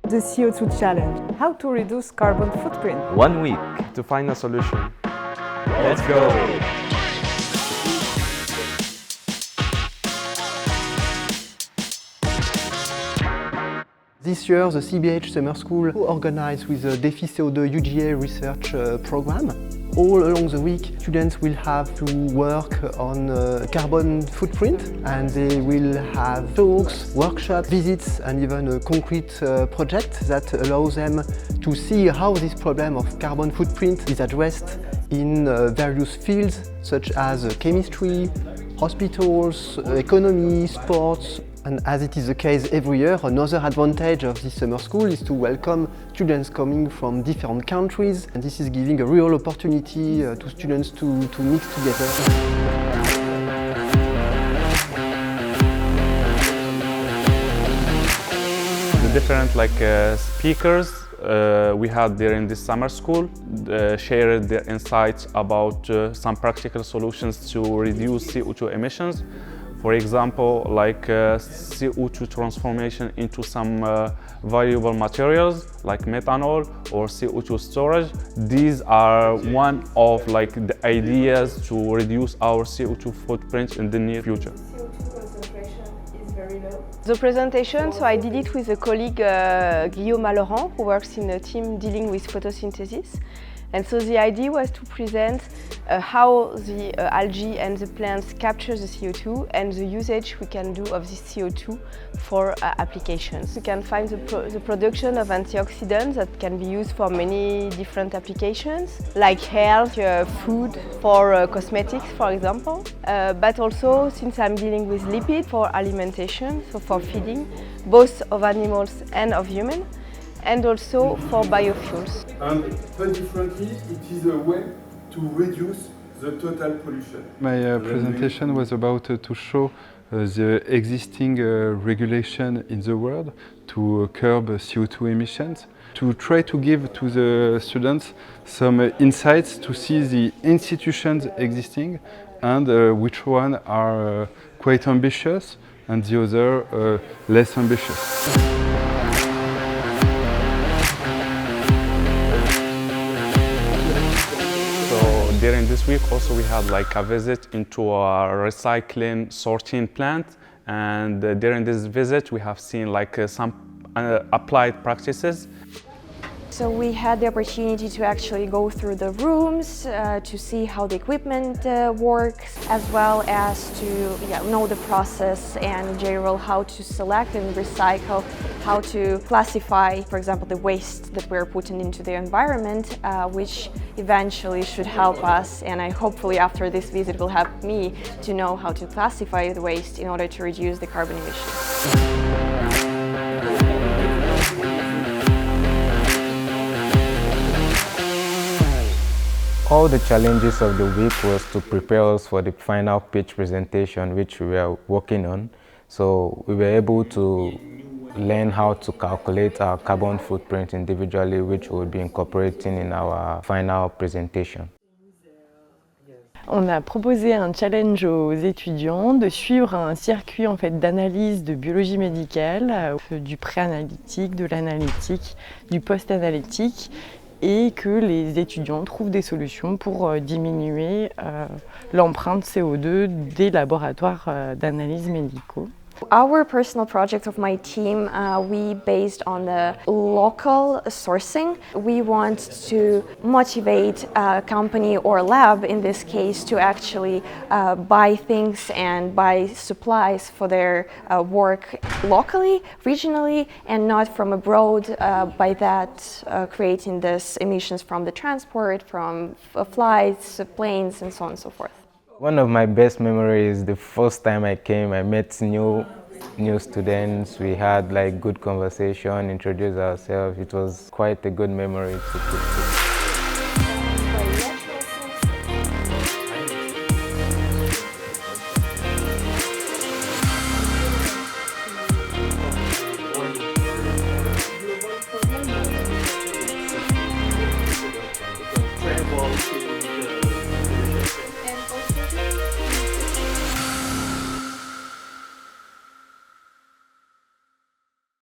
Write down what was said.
The CO2 challenge. How to reduce carbon footprint. 1 week to find a solution. Let's go! This year, the CBH Summer School organized with the Défi CO2 UGA research program. All along the week, students will have to work on carbon footprint, and they will have talks, workshops, visits, and even a concrete project that allows them to see how this problem of carbon footprint is addressed in various fields such as chemistry, hospitals, economy, sports. And as it is the case every year, another advantage of this summer school is to welcome students coming from different countries, and this is giving a real opportunity to students to mix together. The different speakers we had during this summer school shared their insights about some practical solutions to reduce CO2 emissions. For example, CO2 transformation into some valuable materials like methanol or CO2 storage. These are one of the ideas to reduce our CO2 footprint in the near future. CO2 concentration is very low. The presentation, so I did it with a colleague Guillaume Laurent, who works in a team dealing with photosynthesis. And so the idea was to present how the algae and the plants capture the CO2 and the usage we can do of this CO2 for applications. You can find the production of antioxidants that can be used for many different applications, like health, food, for cosmetics, for example. But also, since I'm dealing with lipids for alimentation, so for feeding, both of animals and of humans, and also for biofuels. And very differently, it is a way to reduce the total pollution. My presentation was about to show the existing regulation in the world to curb CO2 emissions, to try to give to the students some insights to see the institutions existing and which one are quite ambitious and the other less ambitious. During this week also we had a visit into a recycling sorting plant, and during this visit we have seen some applied practices. So we had the opportunity to actually go through the rooms to see how the equipment works, as well as to know the process and in general how to select and recycle, how to classify, for example, the waste that we're putting into the environment, which eventually should help us, and hopefully after this visit will help me to know how to classify the waste in order to reduce the carbon emissions. All the challenges of the week was to prepare us for the final pitch presentation which we were working on. So we were able to learn how to calculate our carbon footprint individually, which we'll be incorporating in our final presentation. On a proposé un challenge aux étudiants de suivre un circuit d'analyse de biologie médicale, du pré-analytique, de l'analytique, du post-analytique, et que les étudiants trouvent des solutions pour diminuer l'empreinte CO2 des laboratoires d'analyse médicaux. Our personal project of my team, we based on the local sourcing. We want to motivate a company or lab, in this case, to actually buy things and buy supplies for their work locally, regionally, and not from abroad, by that creating these emissions from the transport, from flights, planes, and so on and so forth. One of my best memories is the first time I came. I met new students. We had good conversation, introduced ourselves. It was quite a good memory to keep.